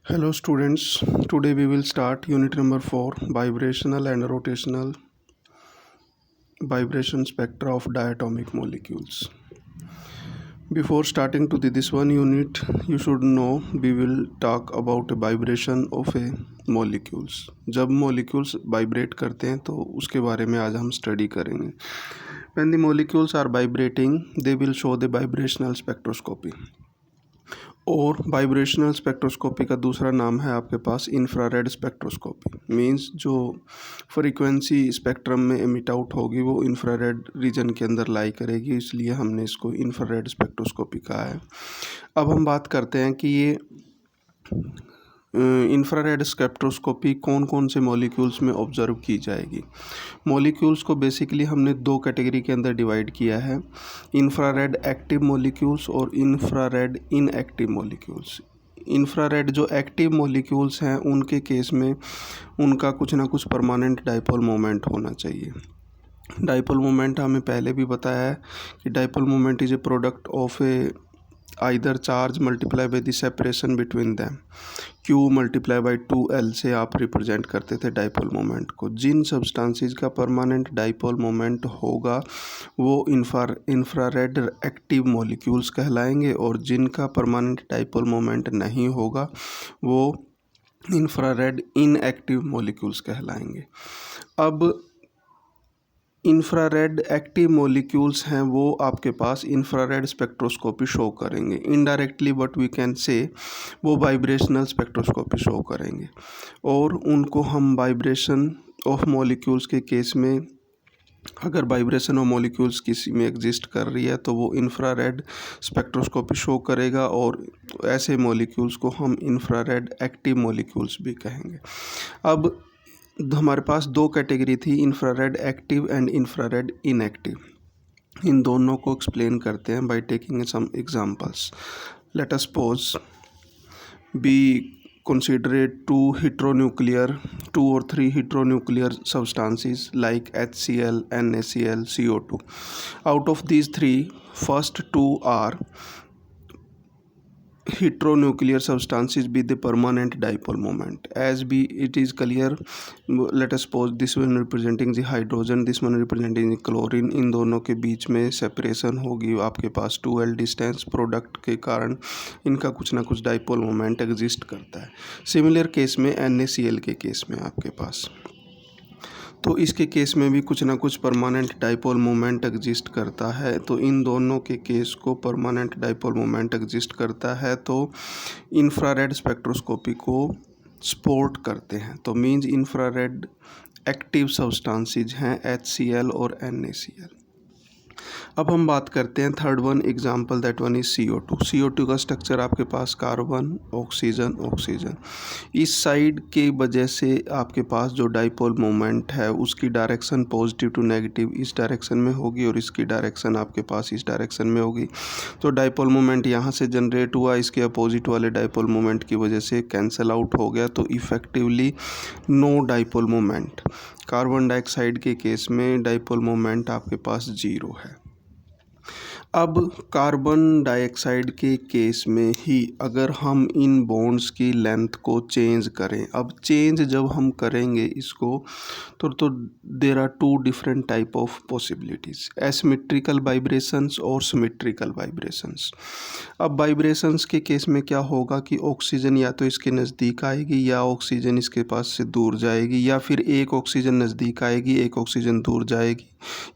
Hello students, today we will start unit number 4, vibrational and rotational vibration spectra of diatomic molecules. Before starting to this one unit, you should know we will talk about a vibration of a molecules. जब molecules vibrate करते हैं तो उसके बारे में आज हम study करेंगे. When the molecules are vibrating, they will show the vibrational spectroscopy. और वाइब्रेशनल स्पेक्ट्रोस्कोपी का दूसरा नाम है आपके पास इंफ्रारेड स्पेक्ट्रोस्कोपी. मींस जो फ्रीक्वेंसी स्पेक्ट्रम में एमिट आउट होगी वो इंफ्रारेड रीजन के अंदर लाई करेगी, इसलिए हमने इसको इंफ्रारेड स्पेक्ट्रोस्कोपी कहा है. अब हम बात करते हैं कि ये इंफ्रारेड स्पेक्ट्रोस्कोपी कौन कौन से मॉलिक्यूल्स में ऑब्जर्व की जाएगी. मॉलिक्यूल्स को बेसिकली हमने दो कैटेगरी के अंदर डिवाइड किया है, इंफ्रारेड एक्टिव मॉलिक्यूल्स और इंफ्रारेड इनएक्टिव मॉलिक्यूल्स. इंफ्रारेड जो एक्टिव मॉलिक्यूल्स हैं उनके केस में उनका कुछ ना कुछ परमानेंट डाइपोल मोमेंट होना चाहिए. डाइपोल मोमेंट हमें पहले भी बताया है कि dipole moment is a product of A either charge multiply by the separation between them. Q multiply by 2L से आप रिप्रेजेंट करते थे डाइपोल मोमेंट को. जिन सब्सटेंसेस का परमानेंट डाइपोल मोमेंट होगा वो इंफ्रारेड एक्टिव मॉलिक्यूल्स कहलाएंगे और जिनका परमानेंट डाइपोल मोमेंट नहीं होगा वो इंफ्रारेड इनएक्टिव मॉलिक्यूल्स कहलाएंगे. अब इंफ्रारेड एक्टिव मॉलिक्यूल्स हैं वो आपके पास इंफ्रारेड स्पेक्ट्रोस्कोपी शो करेंगे. Indirectly but we can say वो वाइब्रेशनल स्पेक्ट्रोस्कोपी शो करेंगे और उनको हम वाइब्रेशन ऑफ मॉलिक्यूल्स के केस में अगर वाइब्रेशन ऑफ मॉलिक्यूल्स किसी में एग्जिस्ट कर रही है तो वो इंफ्रारेड स्पेक्ट्रोस्कोपी शो करेगा और ऐसे मॉलिक्यूल्स को हम इंफ्रारेड एक्टिव मॉलिक्यूल्स भी कहेंगे. अब हमारे पास दो कैटेगरी थी, infrared active and infrared inactive. इन दोनों को एक्सप्लेन करते हैं by taking some examples. Let us suppose be consider two or three heteronuclear substances like HCl, NaCl, CO2. Out of these three, first two are heteronuclear substances with the permanent dipole moment. As it is clear, let us suppose this one representing the hydrogen, this one representing the chlorine. इन दोनों के बीच में separation होगी आपके पास 2L distance product के कारण इनका कुछ ना कुछ डाइपोल मोमेंट एग्जिस्ट करता है. सिमिलर केस में NaCl के केस में आपके पास तो इसके केस में भी कुछ ना कुछ परमानेंट डाइपोल मोमेंट एग्जिस्ट करता है. तो इन दोनों के केस को परमानेंट डाइपोल मोमेंट एग्जिस्ट करता है तो इंफ्रारेड स्पेक्ट्रोस्कोपी को सपोर्ट करते हैं. तो मींस इंफ्रारेड एक्टिव सब्सटेंसेस हैं HCl और NaCl. अब हम बात करते हैं third one example, that one is CO2. CO2 का स्ट्रक्चर आपके पास कार्बन ऑक्सीजन ऑक्सीजन. इस साइड के वजह से आपके पास जो डाइपोल मोमेंट है उसकी डायरेक्शन पॉजिटिव टू नेगेटिव इस डायरेक्शन में होगी और इसकी डायरेक्शन आपके पास इस डायरेक्शन में होगी. तो डाइपोल मोमेंट यहाँ से जनरेट हुआ, इसके अपोजिट वाले डाइपोल मोमेंट की वजह से कैंसिल आउट हो गया. तो effectively no dipole moment. Carbon dioxide के केस में डाइपोल मोमेंट आपके पास 0 है. अब कार्बन डाइऑक्साइड के केस में ही अगर हम इन बॉन्ड्स की लेंथ को चेंज करें, अब चेंज जब हम करेंगे इसको तो there are two different type of possibilities, asymmetrical vibrations और सिमेट्रिकल वाइब्रेशंस. अब वाइब्रेशंस के केस में क्या होगा कि ऑक्सीजन या तो इसके नज़दीक आएगी या ऑक्सीजन इसके पास से दूर जाएगी या फिर एक ऑक्सीजन नज़दीक आएगी एक ऑक्सीजन दूर जाएगी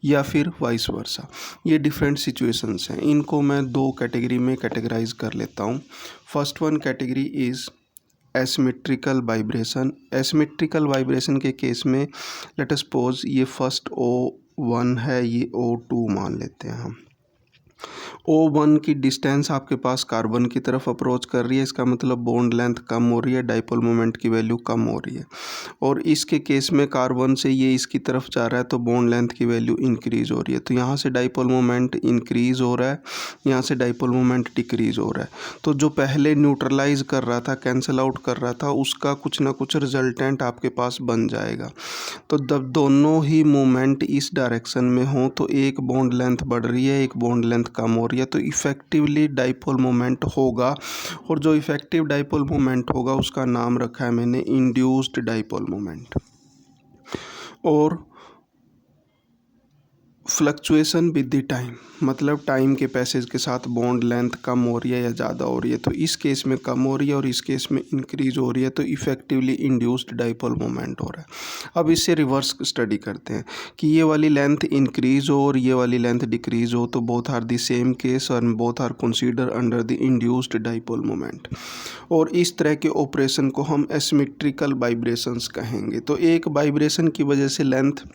या फिर वाइस वर्सा. ये डिफरेंट सिचुएशंस हैं. इनको मैं दो कैटेगरी में कैटेगराइज कर लेता हूँ. First one category is asymmetrical vibration. Asymmetrical vibration के केस में लेट अस सपोज ये फर्स्ट O1 है, ये O2 मान लेते हैं हम. O1 की डिस्टेंस आपके पास कार्बन की तरफ अप्रोच कर रही है, इसका मतलब बॉन्ड लेंथ कम हो रही है, डाइपोल मोमेंट की वैल्यू कम हो रही है. और इसके केस में कार्बन से ये इसकी तरफ जा रहा है तो बॉन्ड लेंथ की वैल्यू इंक्रीज़ हो रही है. तो यहाँ से डाइपोल मोमेंट इंक्रीज़ हो रहा है, यहाँ से डाइपोल मोमेंट डिक्रीज़ हो रहा है. तो जो पहले न्यूट्रलाइज कर रहा था, कैंसिल आउट कर रहा था, उसका कुछ ना कुछ रिजल्टेंट आपके पास बन जाएगा. तो जब दोनों ही मोमेंट इस डायरेक्शन में हों तो एक बॉन्ड लेंथ बढ़ रही है, एक बॉन्ड लेंथ कम हो रही है, है तो इफ़ेक्टिवली डाइपोल मोमेंट होगा, और जो इफ़ेक्टिव डाइपोल मोमेंट होगा उसका नाम रखा है मैंने इंड्यूस्ड डाइपोल मोमेंट। और फ्लक्चुएशन विद द टाइम, मतलब टाइम के पैसेज के साथ बॉन्ड लेंथ कम हो रही है या ज़्यादा हो रही है, तो इस केस में कम हो रही है और इस केस में इंक्रीज हो रही है, तो इफ़ेक्टिवली इंड्यूस्ड डाइपोल मोमेंट हो रहा है। अब इससे रिवर्स स्टडी करते हैं कि ये वाली लेंथ इंक्रीज हो और ये वाली लेंथ डिक्रीज हो, तो both are the same case और both are consider under the induced dipole moment. और इस तरह के ऑपरेशन को हम एसिमेट्रिकल वाइब्रेशंस कहेंगे। तो एक वाइब्रेशन की वजह से लेंथ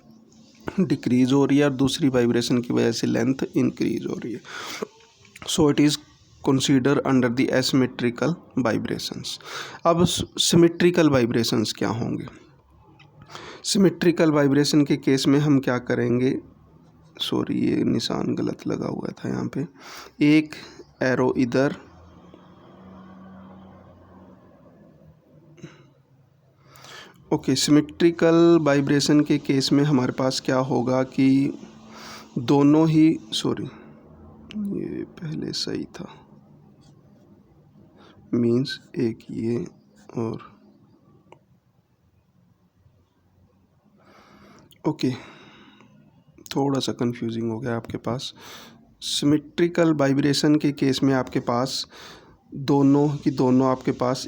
डिक्रीज हो रही है और दूसरी वाइब्रेशन की वजह से लेंथ इंक्रीज हो रही है, so it is consider under the asymmetrical vibrations. अब सिमेट्रिकल वाइब्रेशंस क्या होंगे? सिमेट्रिकल वाइब्रेशन के केस में हम क्या करेंगे, सॉरी ये निशान गलत लगा हुआ था यहाँ पे, एक एरो इधर ओके। सिमेट्रिकल वाइब्रेशन के केस में हमारे पास क्या होगा कि दोनों ही, सॉरी ये पहले सही था, मीन्स एक ये और ओके, थोड़ा सा कंफ्यूजिंग हो गया आपके पास। सिमेट्रिकल वाइब्रेशन के केस में आपके पास दोनों की दोनों आपके पास